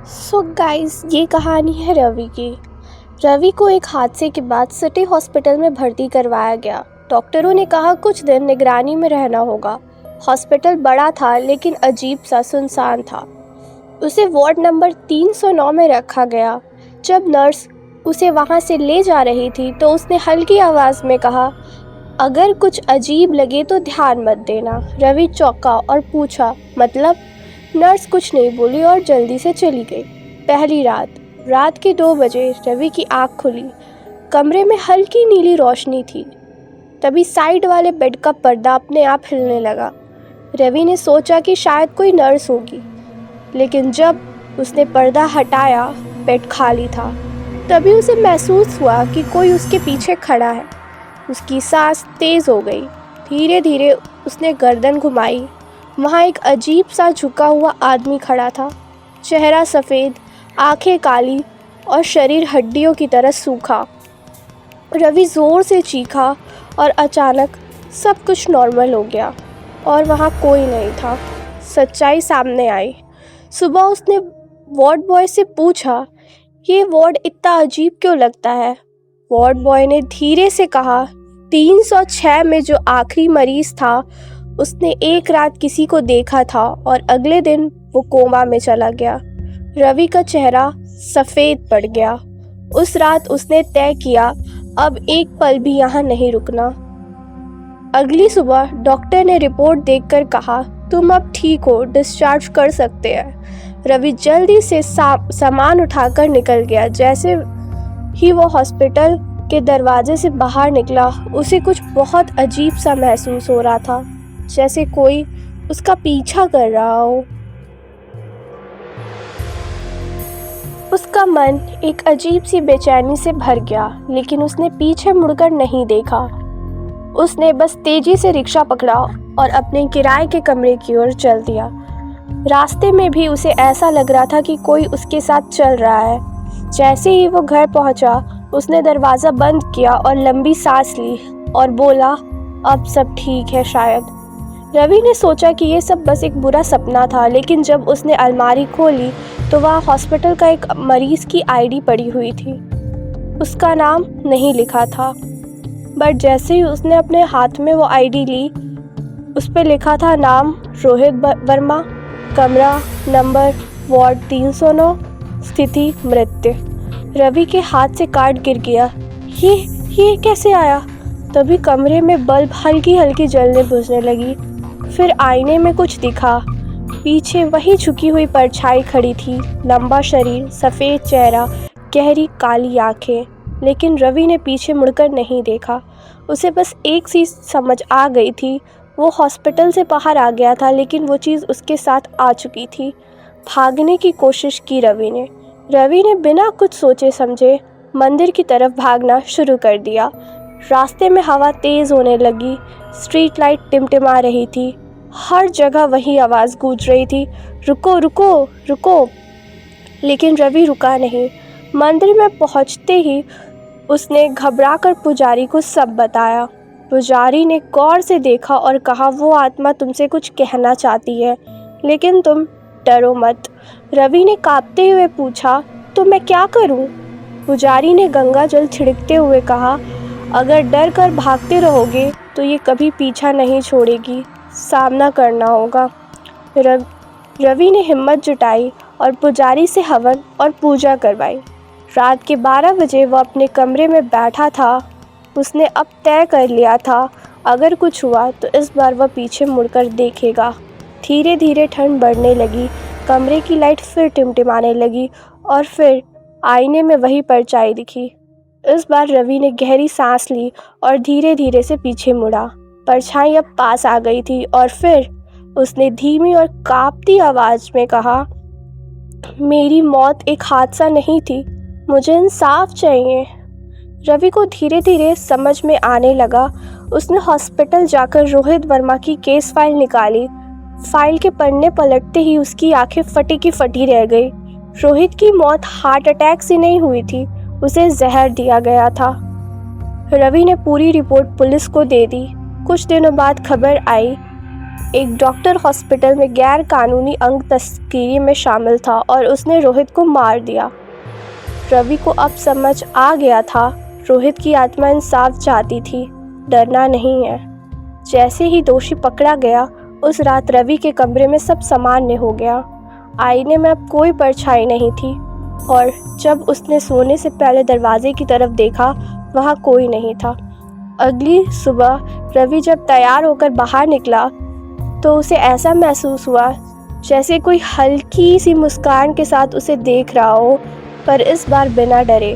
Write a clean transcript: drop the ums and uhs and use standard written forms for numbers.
So guys, ये कहानी है रवि की। रवि को एक हादसे के बाद सिटी हॉस्पिटल में भर्ती करवाया गया। डॉक्टरों ने कहा कुछ दिन निगरानी में रहना होगा। हॉस्पिटल बड़ा था लेकिन अजीब सा सुनसान था। उसे वार्ड नंबर 309 में रखा गया। जब नर्स उसे वहां से ले जा रही थी तो उसने हल्की आवाज़ में कहा, अगर कुछ अजीब लगे तो ध्यान मत देना। रवि चौंका और पूछा, मतलब? नर्स कुछ नहीं बोली और जल्दी से चली गई। पहली रात के 2 बजे रवि की आँख खुली। कमरे में हल्की नीली रोशनी थी। तभी साइड वाले बेड का पर्दा अपने आप हिलने लगा। रवि ने सोचा कि शायद कोई नर्स होगी, लेकिन जब उसने पर्दा हटाया, बेड खाली था। तभी उसे महसूस हुआ कि कोई उसके पीछे खड़ा है। उसकी सांस तेज़ हो गई। धीरे धीरे उसने गर्दन घुमाई। वहाँ एक अजीब सा झुका हुआ आदमी खड़ा था। चेहरा सफ़ेद, आंखें काली और शरीर हड्डियों की तरह सूखा। रवि ज़ोर से चीखा और अचानक सब कुछ नॉर्मल हो गया और वहाँ कोई नहीं था। सच्चाई सामने आई। सुबह उसने वार्ड बॉय से पूछा, ये वार्ड इतना अजीब क्यों लगता है? वार्ड बॉय ने धीरे से कहा, 306 में जो आखिरी मरीज था उसने एक रात किसी को देखा था और अगले दिन वो कोमा में चला गया। रवि का चेहरा सफ़ेद पड़ गया। उस रात उसने तय किया, अब एक पल भी यहाँ नहीं रुकना। अगली सुबह डॉक्टर ने रिपोर्ट देखकर कहा, तुम अब ठीक हो, डिस्चार्ज कर सकते हैं। रवि जल्दी से सामान उठाकर निकल गया। जैसे ही वो हॉस्पिटल के दरवाजे से बाहर निकला, उसे कुछ बहुत अजीब सा महसूस हो रहा था, जैसे कोई उसका पीछा कर रहा हो। उसका मन एक अजीब सी बेचैनी से भर गया, लेकिन उसने पीछे मुड़कर नहीं देखा। उसने बस तेजी से रिक्शा पकड़ा और अपने किराए के कमरे की ओर चल दिया। रास्ते में भी उसे ऐसा लग रहा था कि कोई उसके साथ चल रहा है। जैसे ही वो घर पहुंचा, उसने दरवाज़ा बंद किया और लंबी सांस ली और बोला, अब सब ठीक है शायद। रवि ने सोचा कि ये सब बस एक बुरा सपना था, लेकिन जब उसने अलमारी खोली तो वहाँ हॉस्पिटल का एक मरीज़ की आईडी पड़ी हुई थी। उसका नाम नहीं लिखा था, बट जैसे ही उसने अपने हाथ में वो आईडी ली, उस पर लिखा था नाम रोहित वर्मा, कमरा नंबर वार्ड 309, स्थिति मृत्यु। रवि के हाथ से कार्ड गिर गया। ये कैसे आया? तभी कमरे में बल्ब हल्की हल्की जलने बुझने लगी। फिर आईने में कुछ दिखा। पीछे वही झुकी हुई परछाई खड़ी थी। लंबा शरीर, सफ़ेद चेहरा, गहरी काली आंखें। लेकिन रवि ने पीछे मुड़कर नहीं देखा। उसे बस एक चीज़ समझ आ गई थी, वो हॉस्पिटल से बाहर आ गया था, लेकिन वो चीज़ उसके साथ आ चुकी थी। भागने की कोशिश की रवि ने बिना कुछ सोचे समझे मंदिर की तरफ भागना शुरू कर दिया। रास्ते में हवा तेज़ होने लगी। स्ट्रीट लाइट टिमटिमा रही थी। हर जगह वही आवाज़ गूंज रही थी, रुको रुको रुको। लेकिन रवि रुका नहीं। मंदिर में पहुंचते ही उसने घबराकर पुजारी को सब बताया। पुजारी ने गौर से देखा और कहा, वो आत्मा तुमसे कुछ कहना चाहती है, लेकिन तुम डरो मत। रवि ने कांपते हुए पूछा, तो मैं क्या करूं? पुजारी ने गंगा जल छिड़कते हुए कहा, अगर डर कर भागते रहोगे तो ये कभी पीछा नहीं छोड़ेगी, सामना करना होगा। रवि ने हिम्मत जुटाई और पुजारी से हवन और पूजा करवाई। रात के 12 बजे वह अपने कमरे में बैठा था। उसने अब तय कर लिया था, अगर कुछ हुआ तो इस बार वह पीछे मुड़कर देखेगा। धीरे धीरे ठंड बढ़ने लगी। कमरे की लाइट फिर टिमटिमाने लगी और फिर आईने में वही परछाई दिखी। इस बार रवि ने गहरी सांस ली और धीरे धीरे से पीछे मुड़ा। परछाई अब पास आ गई थी और फिर उसने धीमी और कांपती आवाज़ में कहा, मेरी मौत एक हादसा नहीं थी, मुझे इंसाफ चाहिए। रवि को धीरे धीरे समझ में आने लगा। उसने हॉस्पिटल जाकर रोहित वर्मा की केस फाइल निकाली। फाइल के पन्ने पलटते ही उसकी आंखें फटी की फटी रह गई। रोहित की मौत हार्ट अटैक से नहीं हुई थी, उसे जहर दिया गया था। रवि ने पूरी रिपोर्ट पुलिस को दे दी। कुछ दिनों बाद खबर आई एक डॉक्टर हॉस्पिटल में गैर कानूनी अंग तस्करी में शामिल था और उसने रोहित को मार दिया। रवि को अब समझ आ गया था, रोहित की आत्मा इंसाफ चाहती थी, डरना नहीं है। जैसे ही दोषी पकड़ा गया, उस रात रवि के कमरे में सब सामान्य हो गया। आईने में अब कोई परछाई नहीं थी और जब उसने सोने से पहले दरवाजे की तरफ देखा, वहाँ कोई नहीं था। अगली सुबह रवि जब तैयार होकर बाहर निकला तो उसे ऐसा महसूस हुआ जैसे कोई हल्की सी मुस्कान के साथ उसे देख रहा हो, पर इस बार बिना डरे।